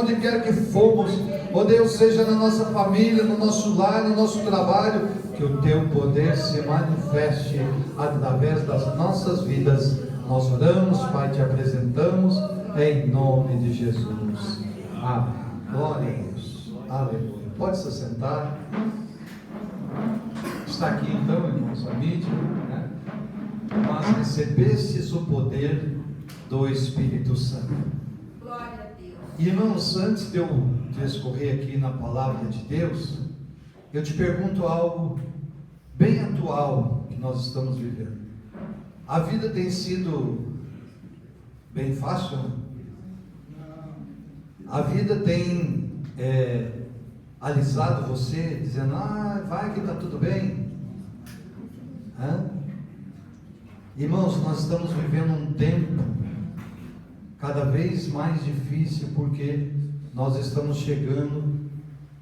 onde quer que fomos, ó Deus, seja na nossa família, no nosso lar, no nosso trabalho, que o Teu poder se manifeste através das nossas vidas. Nós oramos, Pai, Te apresentamos, em nome de Jesus. Amém. Glória a Deus. Aleluia. Pode se sentar. Está aqui então, irmãos, a mídia, né? Mas recebestes o poder do Espírito Santo. Glória a Deus. Irmãos, antes de eu discorrer aqui na palavra de Deus, eu te pergunto algo bem atual que nós estamos vivendo. A vida tem sido bem fácil? A vida tem alisado você, dizendo, vai que está tudo bem? Irmãos, nós estamos vivendo um tempo cada vez mais difícil, porque nós estamos chegando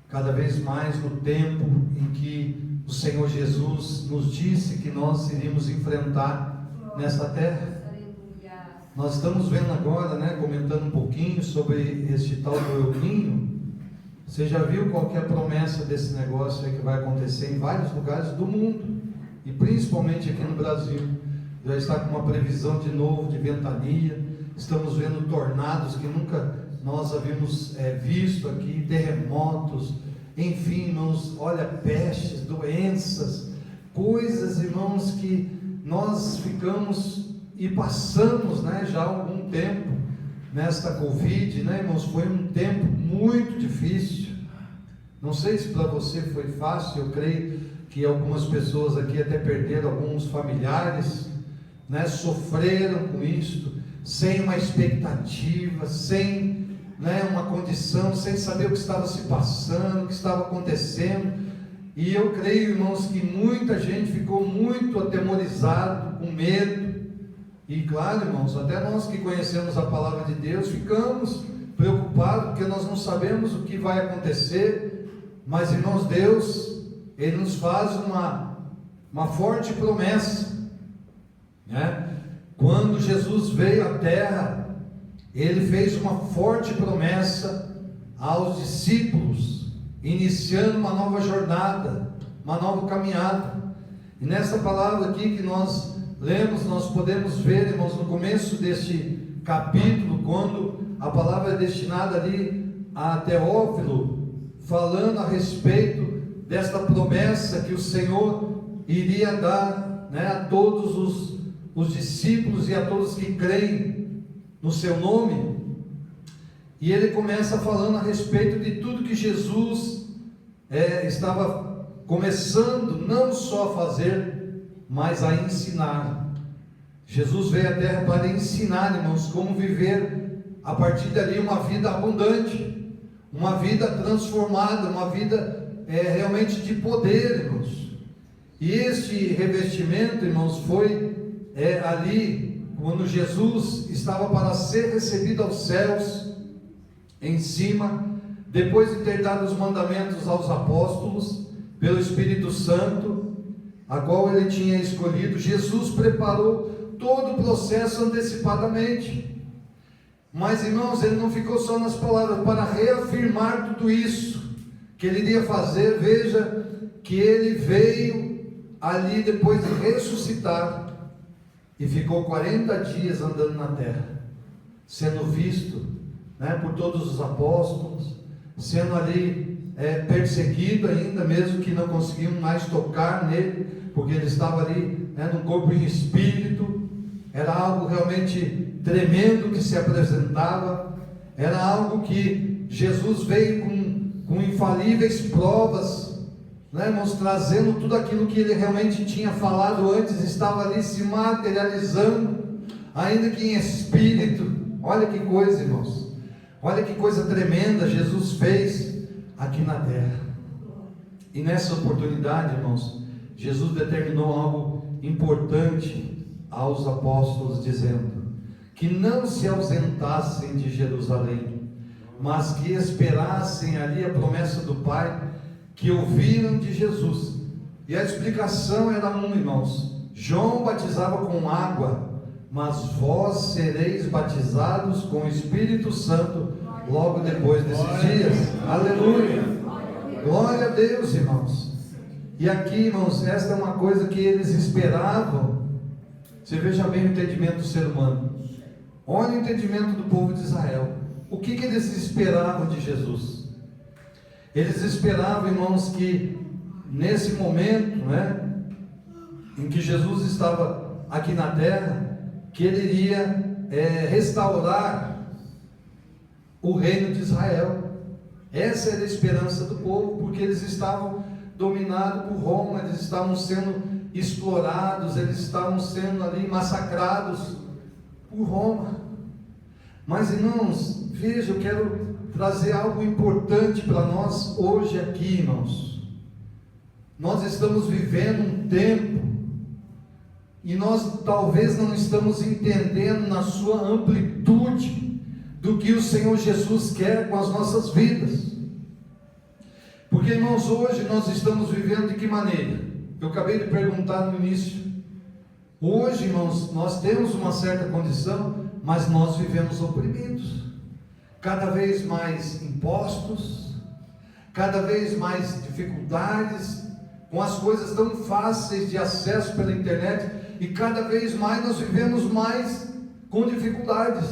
cada vez mais no tempo em que o Senhor Jesus nos disse que nós iríamos enfrentar nessa terra. Nós estamos vendo agora, comentando um pouquinho sobre este tal do El Niño. Você já viu qual que é a promessa desse negócio aí que vai acontecer em vários lugares do mundo, e principalmente aqui no Brasil? Já está com uma previsão de novo de ventania. Estamos vendo tornados que nunca nós havíamos visto aqui, terremotos, enfim, irmãos, olha, pestes, doenças, coisas, irmãos, que nós ficamos e passamos, já há algum tempo nesta Covid, irmãos. Foi um tempo muito difícil. Não sei se para você foi fácil. Eu creio que algumas pessoas aqui até perderam alguns familiares, sofreram com isto, sem uma expectativa, sem uma condição, sem saber o que estava se passando, o que estava acontecendo. E eu creio, irmãos, que muita gente ficou muito atemorizado, com medo. E claro, irmãos, até nós que conhecemos a palavra de Deus, ficamos preocupados, porque nós não sabemos o que vai acontecer. Mas, irmãos, Deus, Ele nos faz uma forte promessa, Quando Jesus veio à terra, Ele fez uma forte promessa aos discípulos, iniciando uma nova jornada, uma nova caminhada. E nessa palavra aqui que nós lemos, nós podemos ver, irmãos, no começo deste capítulo, quando a palavra é destinada ali a Teófilo, falando a respeito desta promessa que o Senhor iria dar, a todos os discípulos e a todos que creem no seu nome. E ele começa falando a respeito de tudo que Jesus estava começando não só a fazer, mas a ensinar. Jesus veio à terra para ensinar, irmãos, como viver a partir dali uma vida abundante, uma vida transformada, uma vida realmente de poder, irmãos. E este revestimento, irmãos, foi ali quando Jesus estava para ser recebido aos céus, em cima, depois de ter dado os mandamentos aos apóstolos pelo Espírito Santo, a qual ele tinha escolhido. Jesus preparou todo o processo antecipadamente. Mas, irmãos, ele não ficou só nas palavras. Para reafirmar tudo isso que ele iria fazer, veja que ele veio ali depois de ressuscitar e ficou 40 dias andando na terra, sendo visto por todos os apóstolos, sendo ali perseguido ainda, mesmo que não conseguiam mais tocar nele, porque ele estava ali no corpo em espírito. Era algo realmente tremendo que se apresentava, era algo que Jesus veio com infalíveis provas, irmãos, trazendo tudo aquilo que ele realmente tinha falado antes, estava ali se materializando, ainda que em espírito. Olha que coisa, irmãos, olha que coisa tremenda Jesus fez aqui na terra. E nessa oportunidade, irmãos, Jesus determinou algo importante aos apóstolos, dizendo que não se ausentassem de Jerusalém, mas que esperassem ali a promessa do Pai, que ouviram de Jesus. E a explicação era irmãos: João batizava com água, mas vós sereis batizados com o Espírito Santo logo depois desses dias. Aleluia! Glória a Deus, irmãos. E aqui, irmãos, esta é uma coisa que eles esperavam. Você veja bem o entendimento do ser humano. Olha o entendimento do povo de Israel. O que eles esperavam de Jesus? Eles esperavam, irmãos, que nesse momento, em que Jesus estava aqui na terra, que ele iria restaurar o reino de Israel. Essa era a esperança do povo, porque eles estavam dominados por Roma, eles estavam sendo explorados, eles estavam sendo ali massacrados por Roma. Mas, irmãos, veja, eu quero trazer algo importante para nós hoje aqui, irmãos. Nós estamos vivendo um tempo e nós talvez não estamos entendendo na sua amplitude do que o Senhor Jesus quer com as nossas vidas. Porque, irmãos, hoje nós estamos vivendo de que maneira? Eu acabei de perguntar no início. Hoje, irmãos, nós temos uma certa condição, mas nós vivemos oprimidos. Cada vez mais impostos, cada vez mais dificuldades, com as coisas tão fáceis de acesso pela internet, e cada vez mais nós vivemos mais com dificuldades,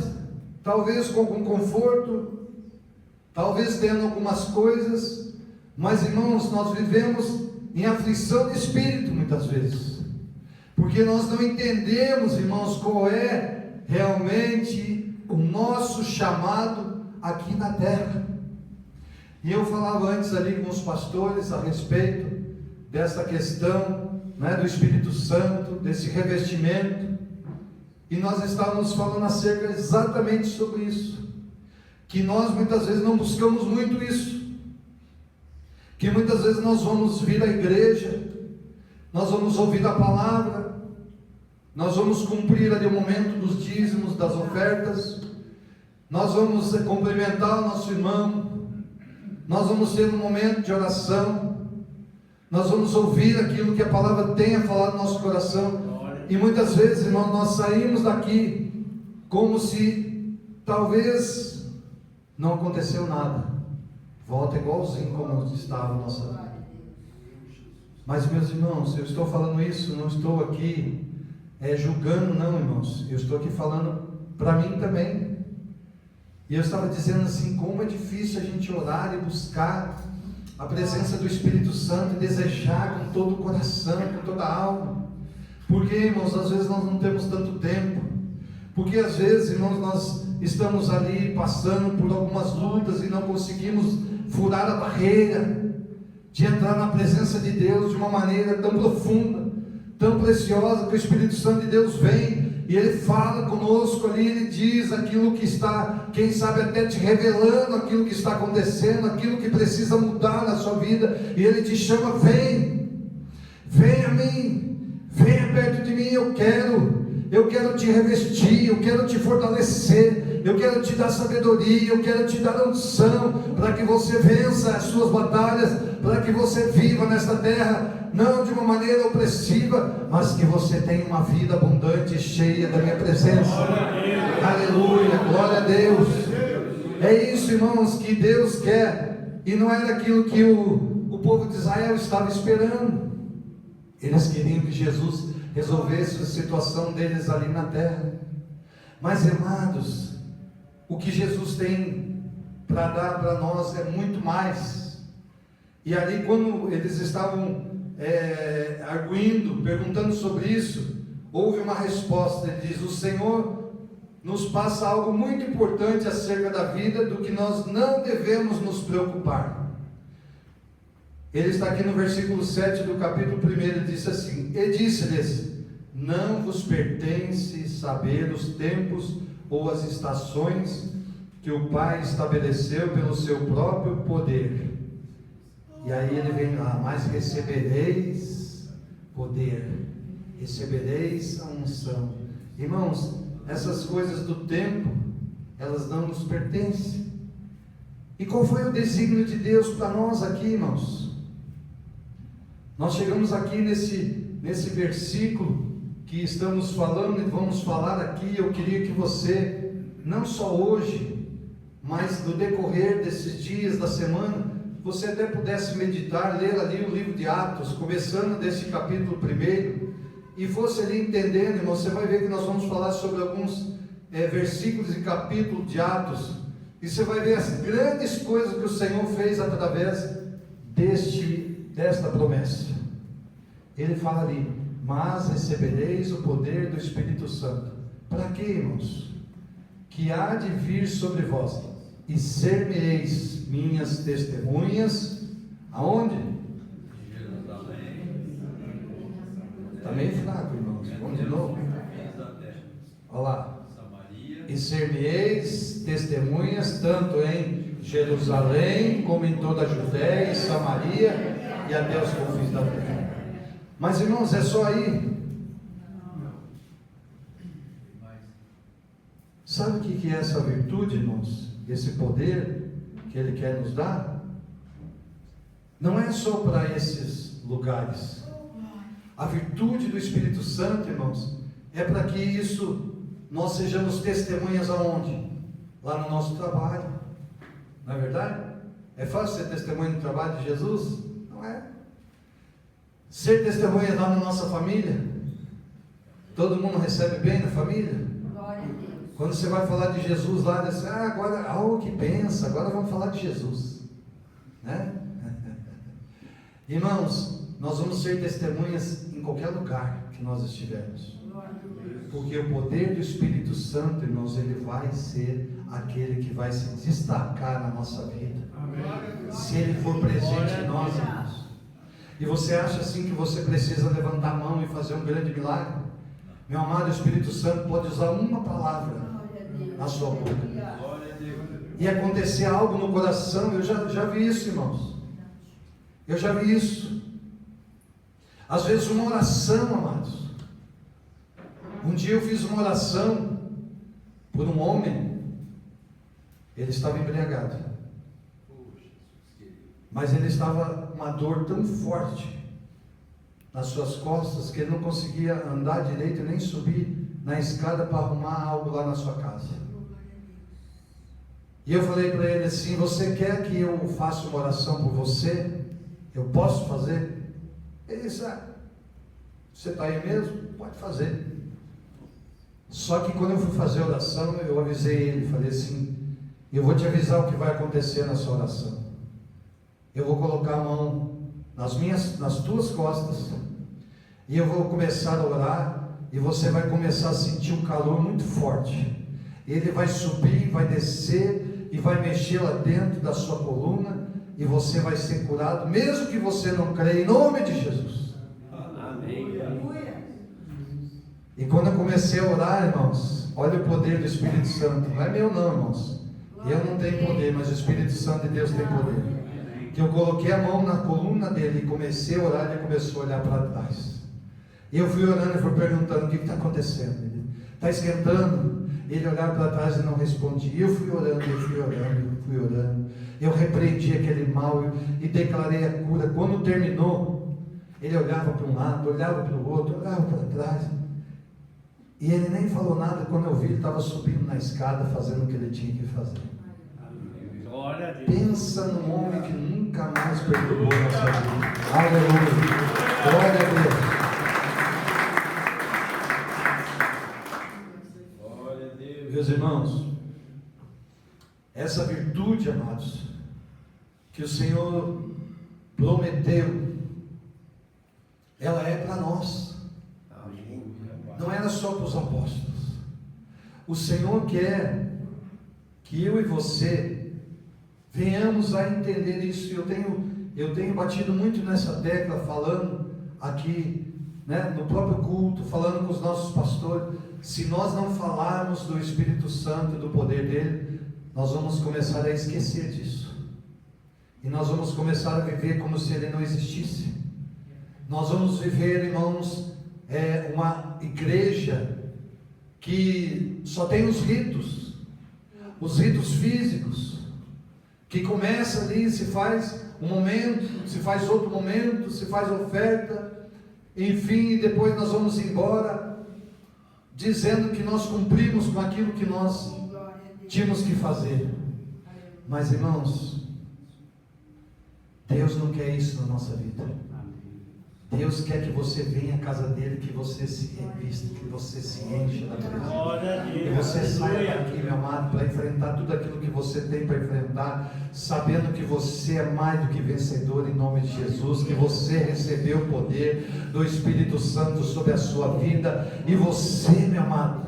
talvez com algum conforto, talvez tendo algumas coisas, mas, irmãos, nós vivemos em aflição de espírito muitas vezes, porque nós não entendemos, irmãos, qual é realmente o nosso chamado aqui na terra. E eu falava antes ali com os pastores a respeito dessa questão, do Espírito Santo, desse revestimento, e nós estávamos falando acerca exatamente sobre isso, que nós muitas vezes não buscamos muito isso, que muitas vezes nós vamos vir à igreja, nós vamos ouvir a palavra, nós vamos cumprir ali o momento dos dízimos, das ofertas, nós vamos cumprimentar o nosso irmão, nós vamos ter um momento de oração, nós vamos ouvir aquilo que a palavra tem a falar no nosso coração, e muitas vezes, irmão, nós saímos daqui como se talvez não aconteceu nada, volta igualzinho como estava a nossa vida. Mas, meus irmãos, eu estou falando isso, não estou aqui julgando, não, irmãos, eu estou aqui falando para mim também. E eu estava dizendo assim, como é difícil a gente orar e buscar a presença do Espírito Santo e desejar com todo o coração, com toda a alma. Porque, irmãos, às vezes nós não temos tanto tempo, porque às vezes, irmãos, nós estamos ali passando por algumas lutas e não conseguimos furar a barreira de entrar na presença de Deus de uma maneira tão profunda, tão preciosa, que o Espírito Santo de Deus vem e Ele fala conosco ali, Ele diz aquilo que está, quem sabe até te revelando aquilo que está acontecendo, aquilo que precisa mudar na sua vida, e Ele te chama, vem a mim, venha perto de mim, eu quero te revestir, eu quero te fortalecer, eu quero te dar sabedoria, eu quero te dar unção, para que você vença as suas batalhas, para que você viva nesta terra, não de uma maneira opressiva, mas que você tenha uma vida abundante, cheia da minha presença. Aleluia, glória a Deus. É isso, irmãos, que Deus quer, e não era aquilo que o povo de Israel estava esperando. Eles queriam que Jesus resolvesse a situação deles ali na terra. Mas, amados, o que Jesus tem para dar para nós é muito mais. E ali, quando eles estavam arguindo, perguntando sobre isso, houve uma resposta. Ele diz: o Senhor nos passa algo muito importante acerca da vida, do que nós não devemos nos preocupar. Ele está aqui no versículo 7 do capítulo 1, ele disse assim: e disse-lhes: não vos pertence saber os tempos ou as estações que o Pai estabeleceu pelo seu próprio poder. E aí ele vem lá: mas recebereis poder, recebereis a unção. Irmãos, essas coisas do tempo, elas não nos pertencem. E qual foi o desígnio de Deus para nós aqui, irmãos? Nós chegamos aqui nesse versículo que estamos falando e vamos falar aqui. Eu queria que você, não só hoje, mas no decorrer desses dias da semana, você até pudesse meditar, ler ali o livro de Atos, começando desse capítulo 1, e fosse ali entendendo, irmão, você vai ver que nós vamos falar sobre alguns versículos e capítulos de Atos, e você vai ver as grandes coisas que o Senhor fez através desta promessa. Ele fala ali: mas recebereis o poder do Espírito Santo. Para quê, irmãos? Que há de vir sobre vós, e ser-me-eis minhas testemunhas. Aonde? Jerusalém. Está meio fraco, irmãos. Vamos de novo. Olha lá. E ser-me-eis testemunhas, tanto em Jerusalém, como em toda a Judéia e Samaria, e até os confins da terra. Mas, irmãos, é só aí. Sabe o que é essa virtude, irmãos? Esse poder que Ele quer nos dar? Não é só para esses lugares. A virtude do Espírito Santo, irmãos, é para que nós sejamos testemunhas aonde? Lá no nosso trabalho. Não é verdade? É fácil ser testemunha no trabalho de Jesus? Não é. Ser testemunha lá na nossa família? Todo mundo recebe bem na família? Glória a Deus. Quando você vai falar de Jesus lá, diz, agora, que pensa, agora vamos falar de Jesus, né? Irmãos, nós vamos ser testemunhas em qualquer lugar que nós estivermos, porque o poder do Espírito Santo, irmãos, ele vai ser aquele que vai se destacar na nossa vida. Amém. Se ele for presente em nós, irmãos. E você acha assim que você precisa levantar a mão e fazer um grande milagre? Meu amado, o Espírito Santo pode usar uma palavra na sua boca e acontecer algo no coração. Eu já vi isso, irmãos. Eu já vi isso. Às vezes uma oração, amados. Um dia eu fiz uma oração por um homem. Ele estava embriagado, mas ele estava com uma dor tão forte nas suas costas que ele não conseguia andar direito nem subir na escada para arrumar algo lá na sua casa. E eu falei para ele assim: você quer que eu faça uma oração por você? Eu posso fazer? Ele disse: você está aí mesmo? Pode fazer. Só que quando eu fui fazer a oração, eu avisei ele, falei assim: eu vou te avisar o que vai acontecer na sua oração. Eu vou colocar a mão nas tuas costas, e eu vou começar a orar, e você vai começar a sentir um calor muito forte. Ele vai subir, vai descer, e vai mexer lá dentro da sua coluna, e você vai ser curado, mesmo que você não creia, em nome de Jesus. Amém. E quando eu comecei a orar, irmãos, olha o poder do Espírito Santo. Não é meu não, irmãos. Eu não tenho poder, mas o Espírito Santo de Deus tem poder. Que eu coloquei a mão na coluna dele e comecei a orar, e ele começou a olhar para trás. E eu fui orando e fui perguntando: o que está acontecendo? Ele está esquentando. Ele olhava para trás e não respondia. E eu fui orando, eu repreendi aquele mal e declarei a cura. Quando terminou, ele olhava para um lado, olhava para o outro, olhava para trás, e ele nem falou nada. Quando eu vi, ele estava subindo na escada, fazendo o que ele tinha que fazer. Glória a Deus. Pensa num homem que nunca mais perturbou nossa vida. Aleluia. Glória a Deus. Meus irmãos, essa virtude, amados, que o Senhor prometeu, ela é para nós. Não era só para os apóstolos. O Senhor quer que eu e você venhamos a entender isso. Eu tenho batido muito nessa tecla, falando aqui, né, no próprio culto, falando com os nossos pastores. Se nós não falarmos do Espírito Santo, do poder dele, nós vamos começar a esquecer disso, e nós vamos começar a viver como se ele não existisse. Nós vamos viver, irmãos, uma igreja que só tem os ritos físicos, que começa ali, se faz um momento, se faz outro momento, se faz oferta, enfim, e depois nós vamos embora, dizendo que nós cumprimos com aquilo que nós tínhamos que fazer. Mas, irmãos, Deus não quer isso na nossa vida. Deus quer que você venha à casa dele, que você se revista, que você se encha da presença. Que você saia daqui, meu amado, para enfrentar tudo aquilo que você tem para enfrentar, sabendo que você é mais do que vencedor em nome de Jesus, que você recebeu o poder do Espírito Santo sobre a sua vida, e você, meu amado,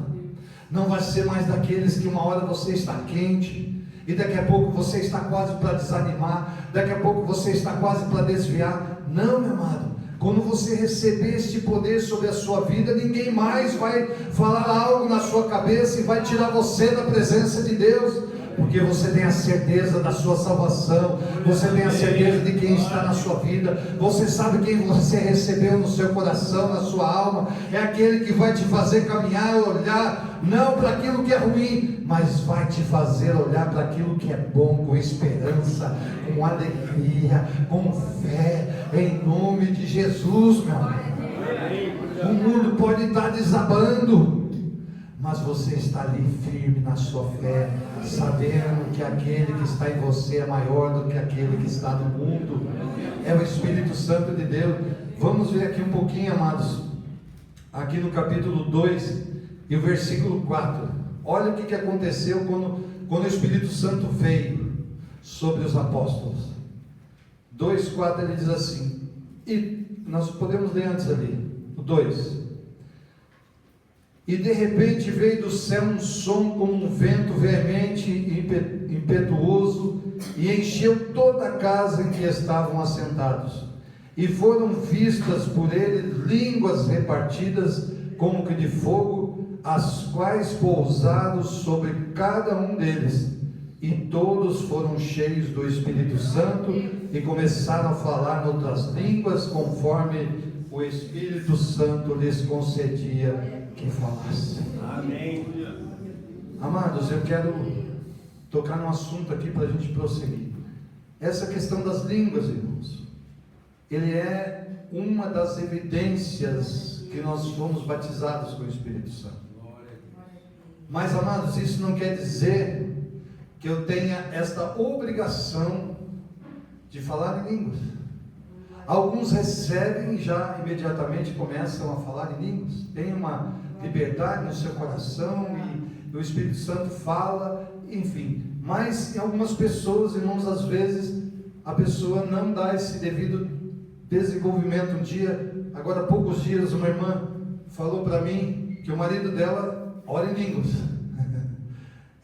não vai ser mais daqueles que uma hora você está quente, e daqui a pouco você está quase para desanimar, daqui a pouco você está quase para desviar. Não, meu amado. Quando você receber este poder sobre a sua vida, ninguém mais vai falar algo na sua cabeça e vai tirar você da presença de Deus, porque você tem a certeza da sua salvação, você tem a certeza de quem está na sua vida, você sabe quem você recebeu no seu coração, na sua alma. É aquele que vai te fazer caminhar, olhar não para aquilo que é ruim, mas vai te fazer olhar para aquilo que é bom, com esperança, com alegria, com fé, em nome de Jesus, meu amor. O mundo pode estar desabando, mas você está ali firme na sua fé, sabendo que aquele que está em você é maior do que aquele que está no mundo. É o Espírito Santo de Deus. Vamos ver aqui um pouquinho, amados, aqui no capítulo 2 e o versículo 4. Olha o que aconteceu quando o Espírito Santo veio sobre os apóstolos. 2,4 ele diz assim, e nós podemos ler antes ali, o 2. E de repente veio do céu um som como um vento veemente e impetuoso, e encheu toda a casa em que estavam assentados. E foram vistas por ele línguas repartidas como que de fogo, as quais pousaram sobre cada um deles. E todos foram cheios do Espírito Santo e começaram a falar noutras línguas, conforme o Espírito Santo lhes concedia que falasse. Amém. Amados, eu quero tocar num assunto aqui para a gente prosseguir. Essa questão das línguas, irmãos, ele é uma das evidências que nós fomos batizados com o Espírito Santo. Mas, amados, isso não quer dizer que eu tenha esta obrigação de falar em línguas. Alguns recebem e já imediatamente começam a falar em línguas, tem uma liberdade no seu coração e o Espírito Santo fala, enfim. Mas em algumas pessoas, irmãos, às vezes a pessoa não dá esse devido desenvolvimento. Um dia, agora há poucos dias, uma irmã falou para mim que o marido dela ora em línguas.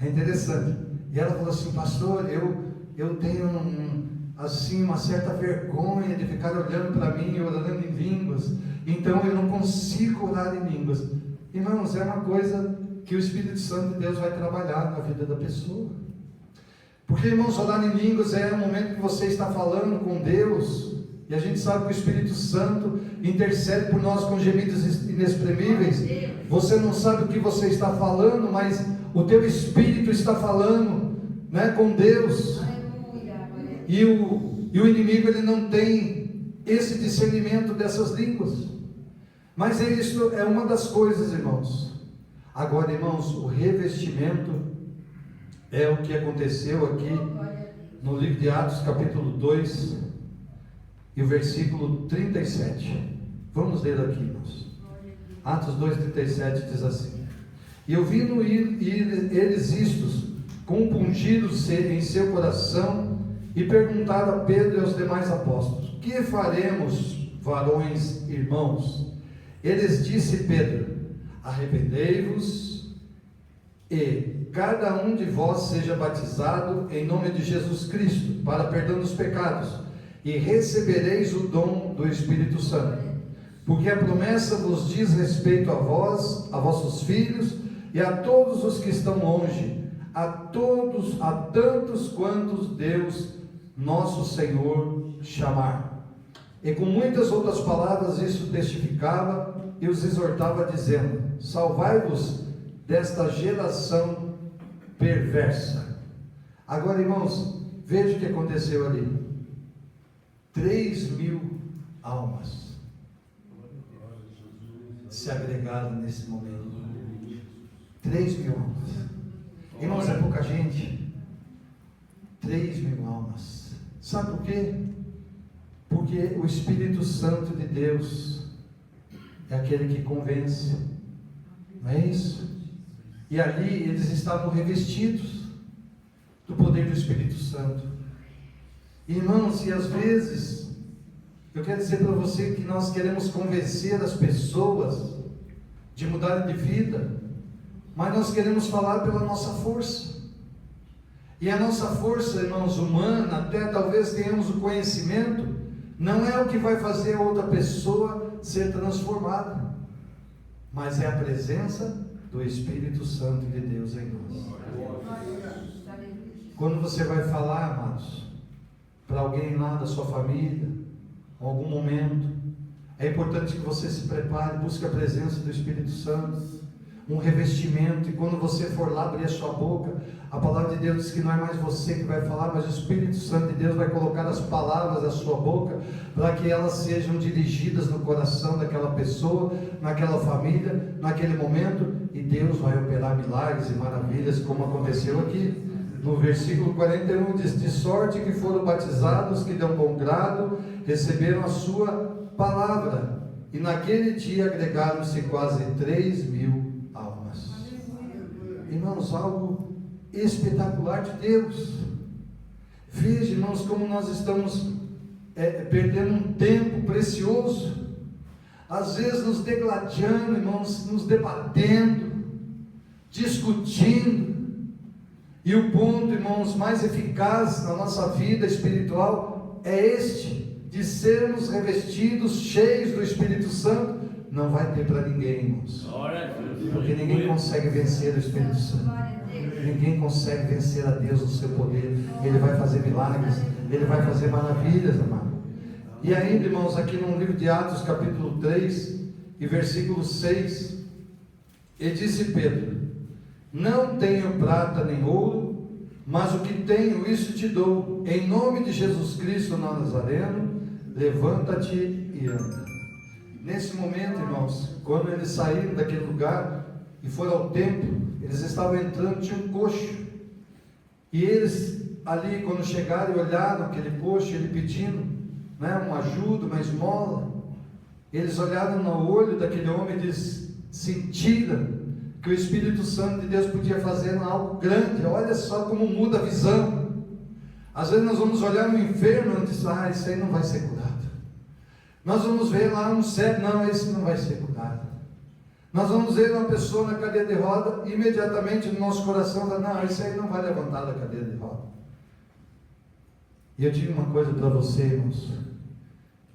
É interessante. E ela falou assim: pastor, eu tenho assim uma certa vergonha de ficar olhando para mim, orando em línguas, então eu não consigo orar em línguas. Irmãos, é uma coisa que o Espírito Santo de Deus vai trabalhar na vida da pessoa. Porque, irmãos, orar em línguas é o momento que você está falando com Deus, e a gente sabe que o Espírito Santo intercede por nós com gemidos inexprimíveis. Você não sabe o que você está falando, mas o teu Espírito está falando, né, com Deus. E o inimigo, ele não tem esse discernimento dessas línguas. Mas isso é uma das coisas, irmãos. Agora, irmãos, o revestimento é o que aconteceu aqui no livro de Atos, capítulo 2 e o versículo 37. Vamos ler aqui, irmãos. Atos 2:37 diz assim: e ouvindo eles istos, compungidos em seu coração, e perguntaram a Pedro e aos demais apóstolos: que faremos, varões irmãos? Eles disse Pedro: arrependei-vos e cada um de vós seja batizado em nome de Jesus Cristo para perdão dos pecados, e recebereis o dom do Espírito Santo, porque a promessa vos diz respeito a vós, a vossos filhos e a todos os que estão longe, a tantos quantos Deus nosso Senhor chamar. E com muitas outras palavras isso testificava e os exortava, dizendo: salvai-vos desta geração perversa. Agora, irmãos, veja o que aconteceu ali. 3.000 almas se agregaram nesse momento. 3.000 almas. Irmãos, é pouca gente. 3.000 almas. Sabe por quê? Porque o Espírito Santo de Deus é aquele que convence, não é isso? E ali eles estavam revestidos do poder do Espírito Santo. Irmãos, e às vezes eu quero dizer para você que nós queremos convencer as pessoas de mudarem de vida, mas nós queremos falar pela nossa força. E a nossa força, irmãos, humana, até talvez tenhamos o conhecimento, não é o que vai fazer a outra pessoa ser transformada, mas é a presença do Espírito Santo de Deus em nós. Quando você vai falar, amados, para alguém lá da sua família, em algum momento, é importante que você se prepare, busque a presença do Espírito Santo, um revestimento, e quando você for lá abrir a sua boca, a palavra de Deus diz que não é mais você que vai falar, mas o Espírito Santo de Deus vai colocar as palavras da sua boca, para que elas sejam dirigidas no coração daquela pessoa, naquela família, naquele momento, e Deus vai operar milagres e maravilhas, como aconteceu aqui. No versículo 41 diz: de sorte que foram batizados, que de um bom grado receberam a sua palavra, e naquele dia agregaram-se quase 3.000 almas. Irmãos, algo espetacular de Deus. Veja, irmãos, como nós estamos perdendo um tempo precioso, às vezes nos degladiando, irmãos, nos debatendo, discutindo. E o ponto, irmãos, mais eficaz na nossa vida espiritual é este, de sermos revestidos, cheios do Espírito Santo. Não vai ter para ninguém, irmãos, porque ninguém consegue vencer o Espírito Santo, ninguém consegue vencer a Deus no seu poder. Ele vai fazer milagres, Ele vai fazer maravilhas, amado. E ainda, irmãos, aqui no livro de Atos, capítulo 3 e versículo 6, ele disse: Pedro, não tenho prata nem ouro, mas o que tenho, isso te dou. Em nome de Jesus Cristo Nazareno, levanta-te e anda. Nesse momento, irmãos, quando eles saíram daquele lugar e foram ao templo, eles estavam entrando, tinha um coxo, e eles ali, quando chegaram e olharam aquele coxo, ele pedindo, uma ajuda, uma esmola, eles olharam no olho daquele homem e eles sentiram que o Espírito Santo de Deus podia fazer algo grande. Olha só como muda a visão. Às vezes nós vamos olhar no enfermo e dizer: isso aí não vai ser curado. Nós vamos ver lá um cego, não, esse não vai ser curado. Nós vamos ver uma pessoa na cadeira de roda, imediatamente no nosso coração, não, esse aí não vai levantar da cadeira de roda. E eu digo uma coisa para você, irmãos,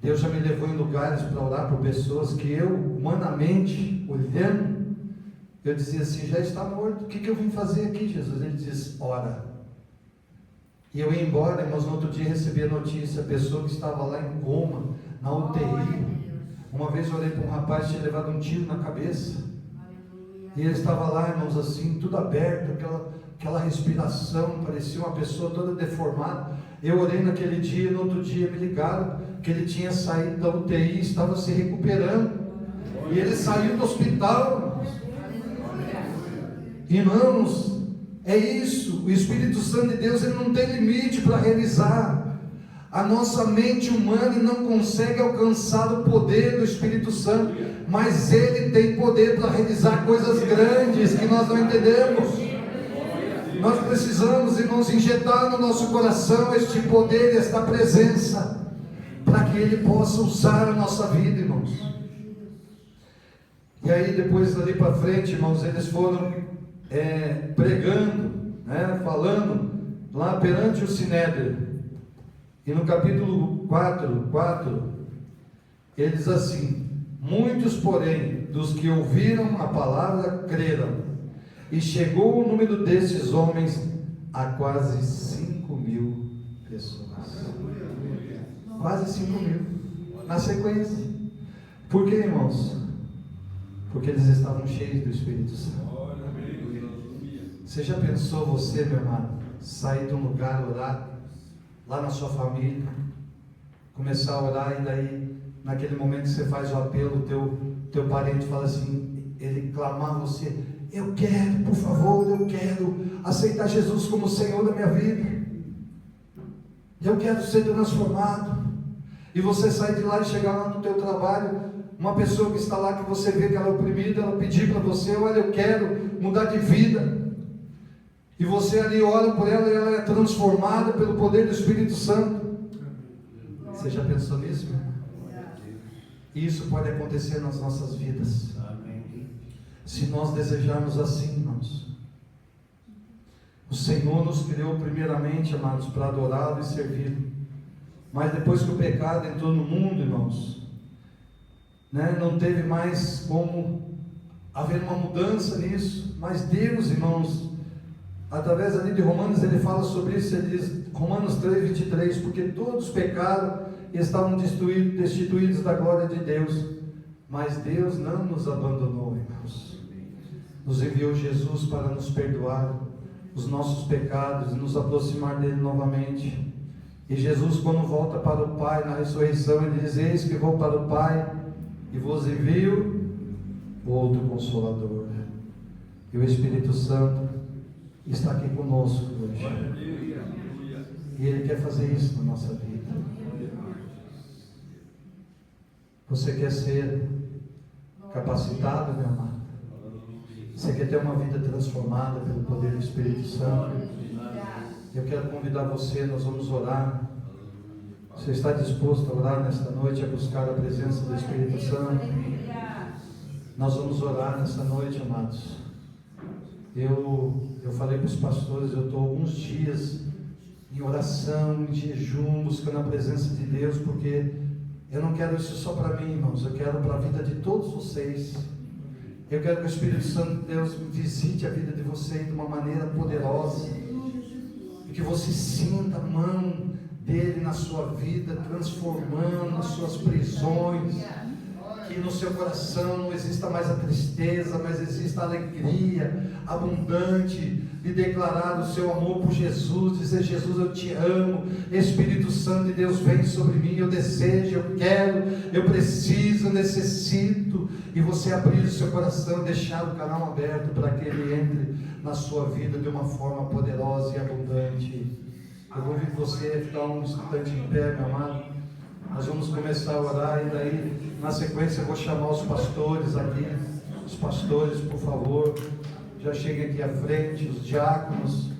Deus já me levou em lugares para orar por pessoas que eu, humanamente, olhando, eu dizia assim: já está morto, o que eu vim fazer aqui, Jesus? Ele diz: ora. E eu ia embora, irmãos, no outro dia recebi a notícia, a pessoa que estava lá em coma, na UTI. Uma vez eu olhei para um rapaz que tinha levado um tiro na cabeça, e ele estava lá, irmãos, assim, tudo aberto, aquela respiração, parecia uma pessoa toda deformada. Eu orei naquele dia, no outro dia me ligaram que ele tinha saído da UTI, estava se recuperando, e ele saiu do hospital. Irmãos, é isso, o Espírito Santo de Deus, ele não tem limite para realizar. A nossa mente humana não consegue alcançar o poder do Espírito Santo, mas ele tem poder para realizar coisas grandes que nós não entendemos. Nós precisamos, irmãos, injetar no nosso coração este poder, esta presença, para que ele possa usar a nossa vida, irmãos. E aí depois dali para frente, irmãos, eles foram pregando, falando lá perante o Sinédrio. E no capítulo 4, ele diz assim: muitos, porém, dos que ouviram a palavra creram, e chegou o número desses homens a quase 5.000 pessoas. Quase 5.000 na sequência. Por quê, irmãos? Porque eles estavam cheios do Espírito Santo. Você já pensou, você, meu amado, sair de um lugar, orar lá na sua família, começar a orar, e daí naquele momento que você faz o apelo, teu parente fala assim, ele clamar a você: eu quero, por favor, eu quero aceitar Jesus como Senhor da minha vida. Eu quero ser transformado. E você sair de lá e chegar lá no teu trabalho, uma pessoa que está lá, que você vê que ela é oprimida, ela pedir para você: olha, eu quero mudar de vida. E você ali ora por ela e ela é transformada pelo poder do Espírito Santo. Você já pensou nisso, meu irmão? Isso pode acontecer nas nossas vidas. Se nós desejarmos assim, irmãos. O Senhor nos criou primeiramente, amados, para adorá-lo e servi-lo. Mas depois que o pecado entrou no mundo, irmãos, não teve mais como haver uma mudança nisso. Mas Deus, irmãos, através ali de Romanos, ele fala sobre isso. Ele diz, Romanos 3:23, porque todos pecaram e estavam destituídos da glória de Deus, mas Deus não nos abandonou, irmãos. Nos enviou Jesus para nos perdoar os nossos pecados e nos aproximar dele novamente. E Jesus, quando volta para o Pai na ressurreição, ele diz: eis que vou para o Pai e vos envio outro Consolador. E o Espírito Santo está aqui conosco hoje. E ele quer fazer isso na nossa vida. Você quer ser capacitado, meu amado? Você quer ter uma vida transformada pelo poder do Espírito Santo? Eu quero convidar você, nós vamos orar. Você está disposto a orar nesta noite, a buscar a presença do Espírito Santo? Nós vamos orar nesta noite, amados. Eu falei para os pastores, eu estou alguns dias em oração, em jejum, buscando a presença de Deus, porque eu não quero isso só para mim, irmãos, eu quero para a vida de todos vocês. Eu quero que o Espírito Santo de Deus visite a vida de vocês de uma maneira poderosa, e que você sinta a mão dele na sua vida, transformando as suas prisões, que no seu coração não exista mais a tristeza, mas exista a alegria abundante de declarar o seu amor por Jesus, dizer: Jesus, eu te amo, Espírito Santo de Deus, vem sobre mim, eu desejo, eu quero, eu preciso, eu necessito. E você abrir o seu coração, deixar o canal aberto para que ele entre na sua vida de uma forma poderosa e abundante. Eu convido você a ficar um instante em pé, meu amado. Nós vamos começar a orar, e daí na sequência eu vou chamar os pastores aqui. Os pastores, por favor, já cheguem aqui à frente, os diáconos.